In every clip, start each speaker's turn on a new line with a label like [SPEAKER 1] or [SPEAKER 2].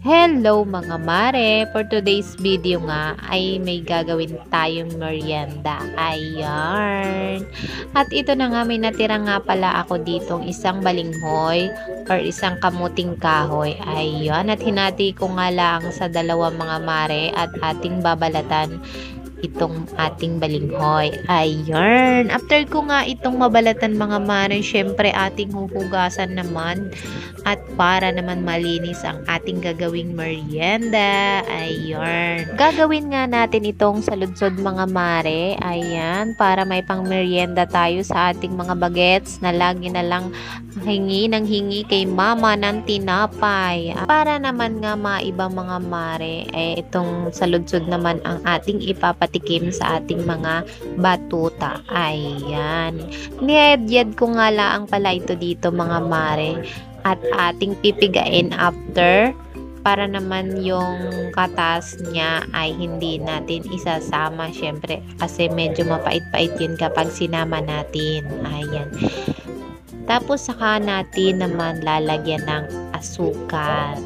[SPEAKER 1] Hello mga mare! For today's video nga ay may gagawin tayong merienda. Ayan! At ito na nga, may natira nga pala ako ditong isang balinghoy or isang kamuting kahoy. Ayan! At hinati ko nga lang sa dalawang mga mare at ating babalatan itong ating balinghoy. Ayan. After ko nga itong mabalatan mga mare, syempre ating huhugasan naman at para naman malinis ang ating gagawing merienda. Ayan. Gagawin nga natin itong saludsod mga mare. Ayan. Para may pang merienda tayo sa ating mga bagets na lagi na lang hingi ng hingi kay mama ng tinapay. Para naman nga maibang mga mare, itong saludsod naman ang ating ipapatikim sa ating mga batuta. Ayan. Niyadyad ko nga lang pala ito dito mga mare at ating pipigain after para naman yung katas niya ay hindi natin isasama syempre kasi medyo mapait-pait yun kapag sinama natin. Ayan. Tapos saka natin naman lalagyan ng asukal.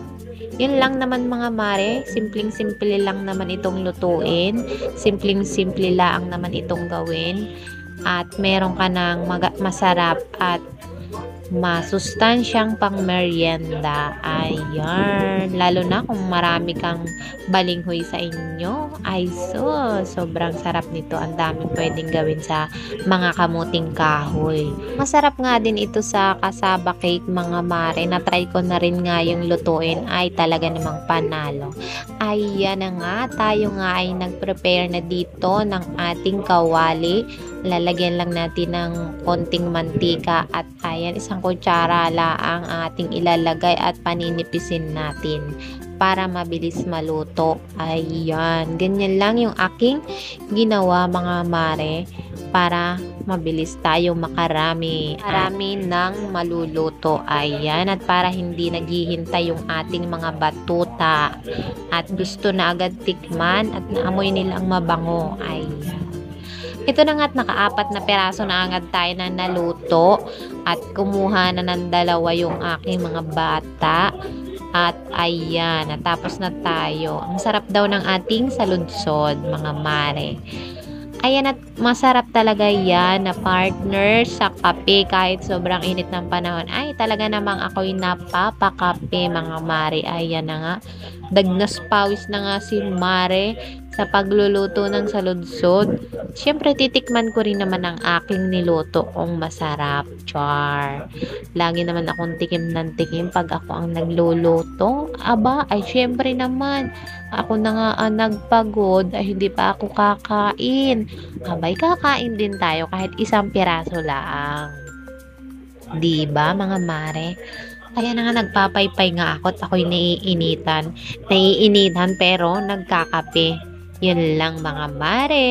[SPEAKER 1] Yun lang naman mga mare, simpleng-simple lang naman itong lutuin, simpleng-simple lang naman itong gawin at meron ka ng masarap at masustansyang pang merienda. Ayan, lalo na kung marami kang balinghoy sa inyo, ay sobrang sarap nito. Ang daming pwedeng gawin sa mga kamuting kahoy. Masarap nga din ito sa kasaba cake mga mare, na try ko na rin nga yung lutuin, ay talaga namang panalo. Ayan na nga, tayo nga ay nag-prepare na dito ng ating kawali. Lalagyan lang natin ng konting mantika at ayan, isang kutsara laang ang ating ilalagay at paninipisin natin para mabilis maluto. Ayan, ganyan lang yung aking ginawa mga mare para mabilis tayo makarami ng maluluto. Ayan, at para hindi naghihintay yung ating mga batuta at gusto na agad tikman at naamoy nilang mabango. Ayan. Ito na nga't nakaapat na peraso na agad tayo na naluto at kumuha na ng dalawa yung aking mga bata. At ayan, natapos na tayo. Ang sarap daw ng ating saludsod mga mare. Ayan, at masarap talaga yan na partner sa kape kahit sobrang init ng panahon. Ay, talaga namang ako'y napapakape mga mare. Ayan na nga. Dagnas pawis na nga si mare sa pagluluto ng saludsod. Siyempre, titikman ko rin naman ang aking niluto kung masarap. Char. Lagi naman akong tikim ng tikim pag ako ang nagluluto. Aba, ay siyempre naman. Ako na nga ang nagpagod ay hindi pa ako kakain. Abay, kakain din tayo kahit isang piraso lang. Diba mga mare? Kaya na nga nagpapaypay nga ako at ako'y naiinitan. Naiinitan pero nagkakape. Yun lang mga mare.